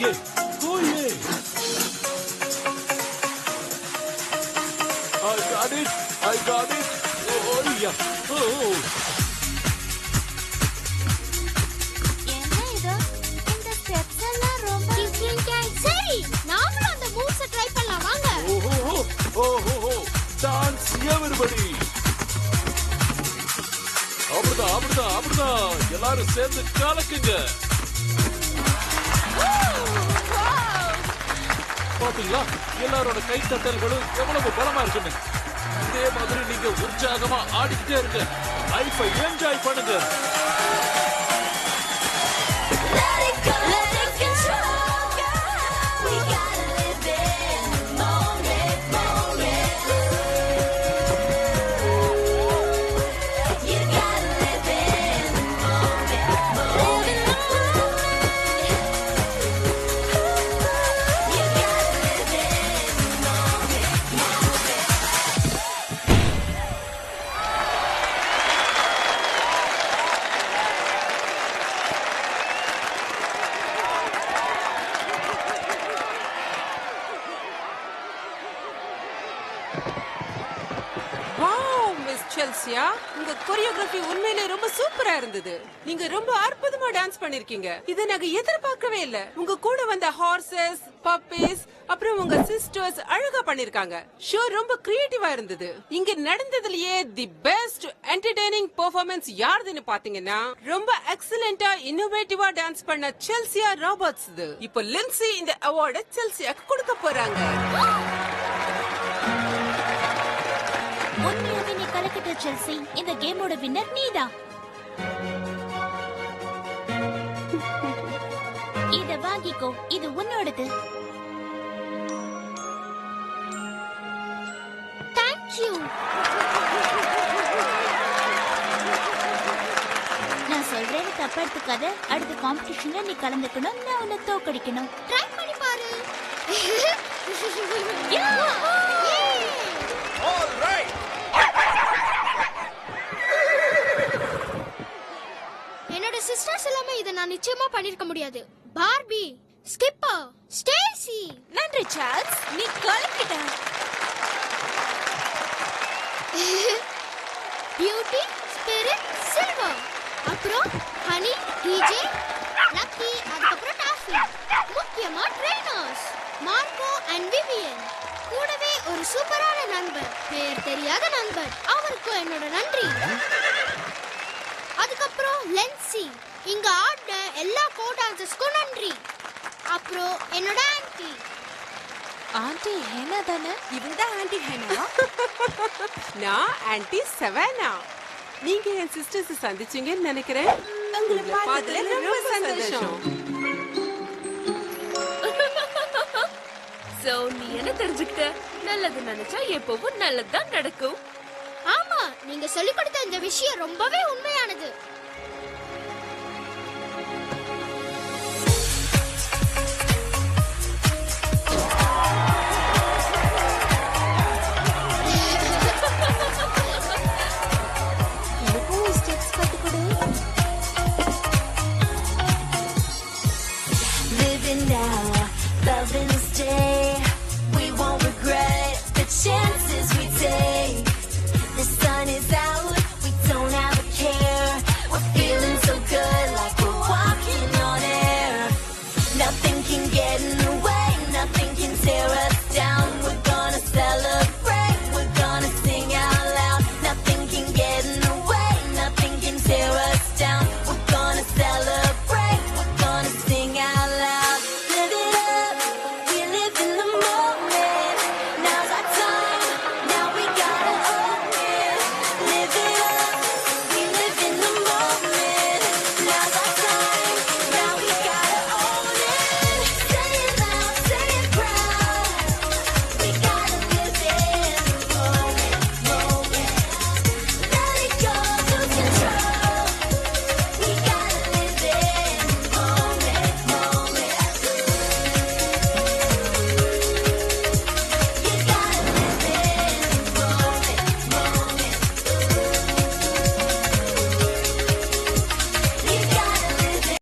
it. Oh yeah. I got it. Oh yeah. Oh. என்ன இது? இந்த ஸ்டெப்ஸ் எல்லாம் ரொம்ப டிஃபரண்டா இருக்கு. சரி, நாமளும் அந்த மூவ்ஸ ட்ரை பண்ணலாம் வாங்க. Oh. Dance everybody. அப்படிதான். எல்லாரும் சேர்ந்து கலக்குங்க. பாத்தீங்களா எல்லாரோட கைத்தட்டல்களும் எவ்வளவு பலமா இருக்குன்னு. இதே மாதிரி நீங்க உற்சாகமா ஆடிக்கிட்டே இருங்க. லைஃபை என்ஜாய் பண்ணுங்க. செல்சியா, உங்க கோரியோகிராஃபி உண்மையிலே ரொம்ப சூப்பரா இருந்தது. நீங்க ரொம்ப அற்புதமா டான்ஸ் பண்ணிருக்கீங்க. இதை நாங்க எதிர்பார்க்கவே இல்ல. உங்க கூட வந்த ஹார்சஸ், பப்பீஸ், அப்புறம் உங்க சிஸ்டர்ஸ் அழகா பண்ணிருக்காங்க. ஷோ ரொம்ப கிரியேட்டிவா இருந்தது. இங்க நடந்ததுலயே தி பெஸ்ட் என்டர்டெய்னிங் பெர்ஃபார்மன்ஸ் யாருதுன்னு பாத்தீங்கன்னா ரொம்ப எக்ஸலென்ட்டா இன்னோவேட்டிவா டான்ஸ் பண்ண செல்சியா ராபர்ட்ஸ். இப்போ லின்சி இந்த அவார்டை செல்சியாக்கு கொடுக்க போறாங்க. செல்சி, இந்த கேமோட வின்னர் நீதான். இத வாங்கிக்கோ, இது உன்னோடது. தேங்க்யூ. நான் சொல்றேன்னு தப்பா எடுத்துக்காத. அடுத்த காம்படிஷன்ல நீ கலந்துக்கணும், நான் உன்னை தோக்கடிக்கணும். ட்ரை பண்ணி பாரு. சிஸ்டர்ஸ் எல்லாமே இத நான் நிச்சயமா பண்ணிருக்க முடியாது. Barbie, Skipper, Stacey. நன்றி சார்ல்ஸ், நீ கலக்கிட்ட. Beauty, Spirit, Silver. அப்புறம் ஹனி, டிஜே, லக்கி, அதுக்கப்புறம் டாஃபி. முக்கியமா ட்ரெய்னர்ஸ் மார்க்கோ அண்ட் விவியன். கூடவே ஒரு சூப்பரான நண்பர், பேர் தெரியாத நண்பர். அவருக்கு என்னோட நன்றி. அதுக்கப்புறம் லென்சி, இங்க ஆடின எல்லா கோடான்சஸ்க்கும் நன்றி. அப்புறம் என்னோட ஆன்ட்டி ஹேனா தானே? இவங்க ஆன்ட்டி ஹேனா. நான் ஆன்ட்டி சவானா. நீங்க என் சிஸ்டர்ஸ் சந்திச்சீங்கன்னு நினைக்கிறேன். உங்களை பார்த்ததுல ரொம்ப சந்தோஷம். சோ நீ என்ன தெரிஞ்சுக்கிட்ட? நல்லது நினைச்சா எப்பவும் நல்லதுதான் நடக்கும். ஆமா, நீங்க சொல்லிக் கொடுத்த இந்த விஷயம் ரொம்பவே உண்மையானது. Living now, loving this day. We won't regret the chances we take. The sun is out, we don't have a care. We're feeling so good, like we're walking on air. Nothing can get in the